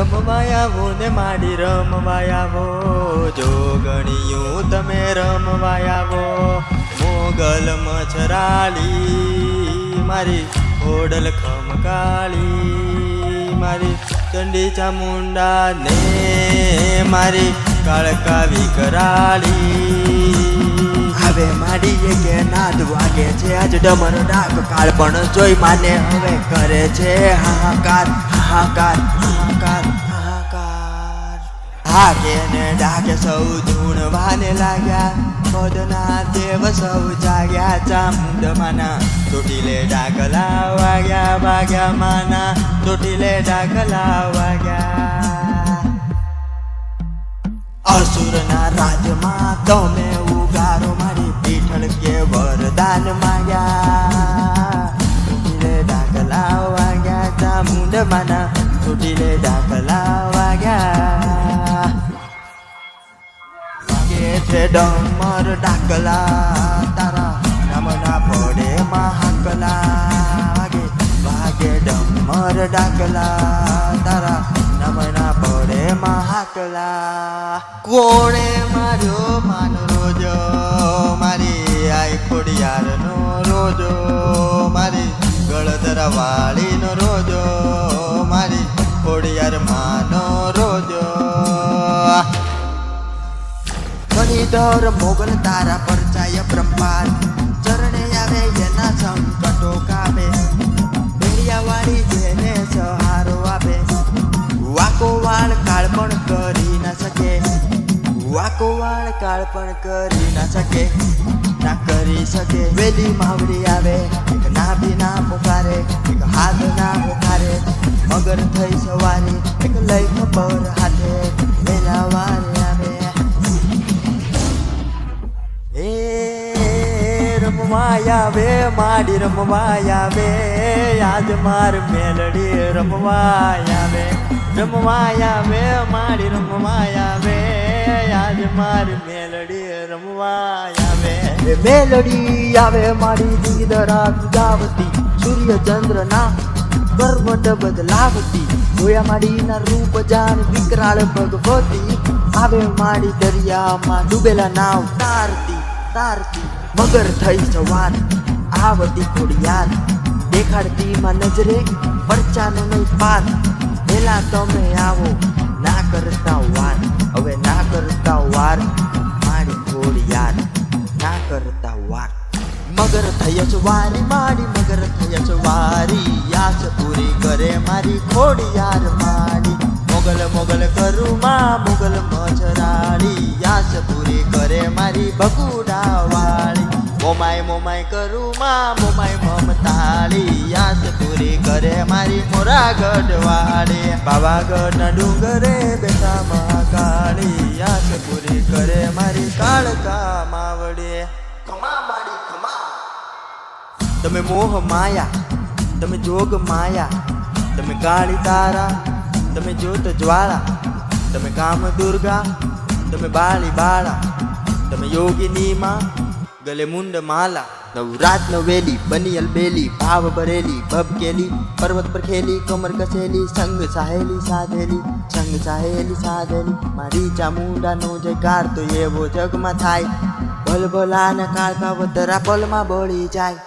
રમવા આવો ને માડી રમવા આવો, જોગણીયું તમે રમવા આવો. મોગલ મછરાળી મારી ઓડલ ખમકાળી, મારી ચંડી ચામુંડા ને મારી કાળકાવી કરાળી. હવે માડીએ કે નાદ વાગે છે આજ ડમર ડાક, કાળ પણ જોઈ માને હવે કરે છે હાહાકાર હાહાકાર હાહાકાર હાહાકાર. હાકે ને ડાકે સૌ ધૂણવાને લાગ્યા, પદના દેવ સૌ જાગ્યા. ચામુંડમાના ચોટીલે ડાકલા વાગ્યા, વાગ્યા માના ચોટીલે ડાકલા વાગ્યા. અસુરના રાજમાં તમે ઉગારો મારી પીઠળ કે વરદાન માગ્યા. ચોટીલે ડાકલા વાગ્યા, ચામુંડમાના ચોટીલે ડાકલા વાગ્યા. વાગે છે ડમર ડાકલા તારા નામના પડે મહાકલા. વાગે વાગે ડમર ડાકલા તારા નામના પડે મહાકલા. કોણે માર્યો માન રોજો મારી આઈ ખોડિયારનો રોજો, મારી ગળધરા વાળીનો રોજો, મારી ખોડિયાર માનો રોજો. મણિધર મોગલ તારા પરચાય બ્રહ્માંડ, ચરણે આવે એના સંકટો કાપે. ભેડિયાવાળી જેને સહારો આપે, વાકો વાળ કાળ પણ કરી ના શકે, વાકો વાળ કાળ પણ કરી ના શકે, ના કરી શકે. વેલી માવડી આવે એક નાભી ના પુકારે, એક હાથ ના પુકારે. મગર થઈ સવારી એક લઈ ખબર હાથે, વેલા વારે આવે. એ રમવા આવે માડી રમવા આવે, આજ માર મેલડી રમવા આવે. રમવા આવે માડી રમવા આવે, આજ માર મેલડી રમવા આવે. મેલડી આવે મારી દીદરા ગુજાવતી, સૂર્ય ચંદ્ર ના કરવટ બદલાવતી. જોયા માડીના રૂપ જાણ વિકરાળ ભગવતી, આવે માડી દરિયામાં ડૂબેલા નાવ તારતી તારતી. મગર થઈ સવાર આવતી ખોડિયાર, દેખાડતી માં નજરે પરચાનો નહીં પાર. પેલા તમે આવો ના કરતા વાર, હવે ના કરતા વાર માડી ખોડિયાર, ના કરતા વાર. મગર થઈ સવારી માડી મગર થઈ સવારી, આસ પૂરી કરે મારી ખોડિયાર માડી. મોગલ મોગલ કરું માં મોગલ મછરાળી, આસ પૂરી કરે મારી બકુડા વાળી. મોમાય મોમાય કરું માં મોમાય મમતાળી, આસ પૂરી કરે મારી મોરાગઢ વાળી. પાવાગઢના ડુંગરે બેઠા મહાકાળી, આસ પૂરી કરે મારી કાળકા માવડી. ખમા માડી ખમા. તમે મોહ માયા, તમે જોગ માયા, તમે કાળી તારા, તમે જ્યોત જ્વાળા, તમે કામ દુર્ગા, તમે બાળી બાળા, તમે યોગીની માં ગલે મુંડ માલા. નવરાત નવેલી બની અલબેલી, ભાવ ભરેલી ભબકેલી, પર્વત પર ખેલી કમર કસેલી. સંગ સાહેલી સાધેલી સંગ સાહેલી સાધેલી, મારી ચામુંડાનો જયકાર તો એવો જગમાં થાય. ભલભલાના કાળકા વતરા પલમાં બળી જાય.